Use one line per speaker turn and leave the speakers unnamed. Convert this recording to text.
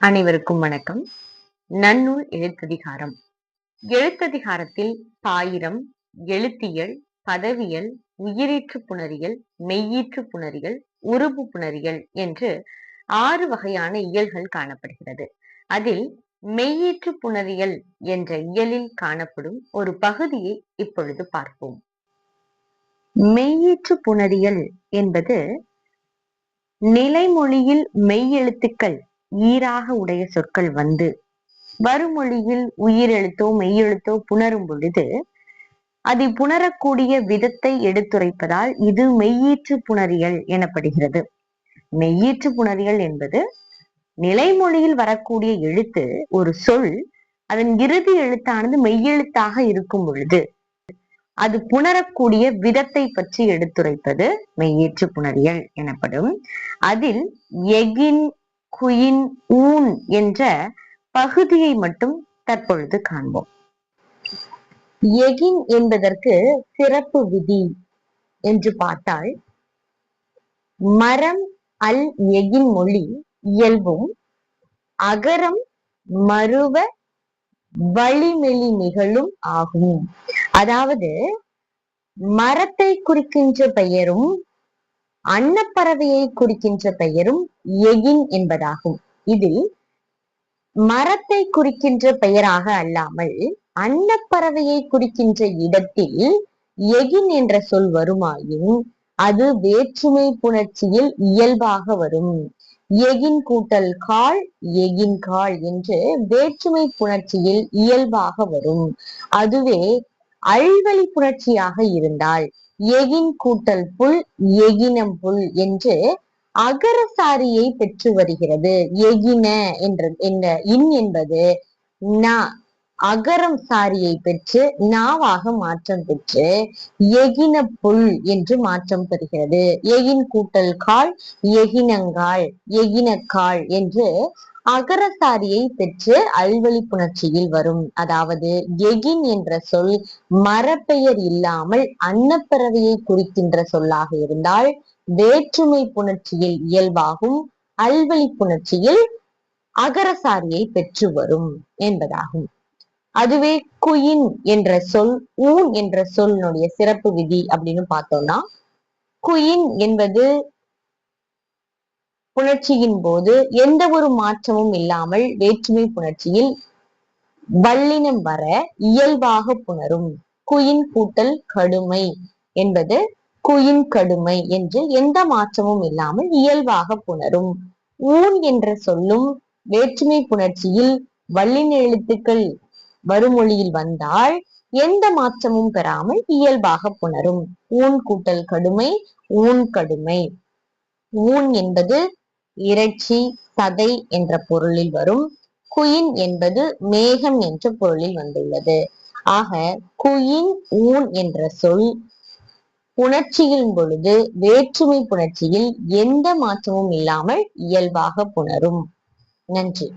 அனைவருக்கும் வணக்கம். நன்னூல் எழுத்ததிகாரம். எழுத்ததிகாரத்தில் பாயிரம், எழுத்தியல், பதவியல், உயிரீற்று புணரியல், மெய்யீற்று புணரியல், உருபு புணரியல் என்று 6 வகையான இயல்கள் காணப்படுகிறது. அதில் மெய்யீற்று புணரியல் என்ற இயலில் காணப்படும் ஒரு பகுதியை இப்பொழுது பார்ப்போம். மெய்யீற்று புணரியல் என்பது நிலைமொழியில் மெய்யெழுத்துக்கள் ஈறாக உடைய சொற்கள் வந்து வருமொழியில் உயிரெழுத்தோ மெய்யெழுத்தோ புணரும் பொழுது அதை புணரக்கூடிய விதத்தை எடுத்துரைப்பதால் இது மெய்யீற்று புணரியல் எனப்படுகிறது. மெய்யீற்று புணரியல் என்பது நிலைமொழியில் வரக்கூடிய எழுத்து ஒரு சொல் அதன் இறுதி எழுத்தானது மெய்யெழுத்தாக இருக்கும் பொழுது அது புணரக்கூடிய விதத்தை பற்றி எடுத்துரைப்பது மெய்யீற்று புணரியல் எனப்படும். அதில் எகின், குயின், ஊன் என்ற பகுதியை மட்டும் தற்பொழுது காண்போம். எகின் என்பதற்கு சிறப்பு விதி என்று பார்த்தால், மரம் அல் எகின் மொழி இயல்பும் அகரம் மருவ வழிமெலி நிகழும் ஆகும். அதாவது மரத்தை குறிக்கின்ற பெயரும் அன்னப்பறவையை குறிக்கின்ற பெயரும் எகின் என்பதாகும். இதில் மரத்தை குறிக்கின்ற பெயராக அல்லாமல் அன்னப்பறவையை குறிக்கின்ற இடத்தில் எகின் என்ற சொல் வருமாயின் அது வேற்றுமை புணர்ச்சியில் இயல்பாக வரும். எகின் கூட்டல் கால், எகின் கால் என்று வேற்றுமை புணர்ச்சியில் இயல்பாக வரும். அதுவே அழ்வழி புணர்ச்சியாக இருந்தால் எகின் கூட்டல் புல், எகினம் புல் என்று அகரசாரியை பெற்று வருகிறது. எகின என்ற இன் என்பது அகரம் சாரியை பெற்று நாவாக மாற்றம் பெற்று எகின புல் என்று மாற்றம் பெறுகிறது. எகின் கூட்டல் கால், எகினங்கால், எகினக்கால் என்று அகரசாரியை பெற்று அல்வழி புணர்ச்சியில் வரும். அதாவது எகின் என்ற சொல் மரப்பெயர் இல்லாமல் அன்னப்பறவையை குறிக்கின்ற சொல்லாக இருந்தால் வேற்றுமை புணர்ச்சியில் இயல்பாகும், அல்வழி புணர்ச்சியில் அகரசாரியை பெற்று வரும் என்பதாகும். அதுவே குயின் என்ற சொல், ஊன் என்ற சொல்லுடைய சிறப்பு விதி அப்படின்னு பார்த்தோம்னா, குயின் என்பது புணர்ச்சியின் போது எந்த ஒரு மாற்றமும் இல்லாமல் வேற்றுமை புணர்ச்சியில் வல்லினம் வர இயல்பாக புணரும். குயின் கூட்டல் கடுமை என்பது குயின் கடுமை என்று எந்த மாற்றமும் இல்லாமல் இயல்பாக புணரும். ஊன் என்ற சொல்லும் வேற்றுமை புணர்ச்சியில் வல்லின எழுத்துக்கள் வருமொழியில் வந்தால் எந்த மாற்றமும் பெறாமல் இயல்பாக புணரும். ஊன் கூட்டல் கடுமை, ஊன் கடுமை. ஊன் என்பது இறைச்சி, சதை என்ற பொருளில் வரும். குயின் என்பது மேகம் என்ற பொருளில் வந்துள்ளது. ஆக குயின், ஊன் என்ற சொல் புணர்ச்சியின் பொழுது வேற்றுமை புணர்ச்சியில் எந்த மாற்றமும் இல்லாமல் இயல்பாக புணரும். நன்றி.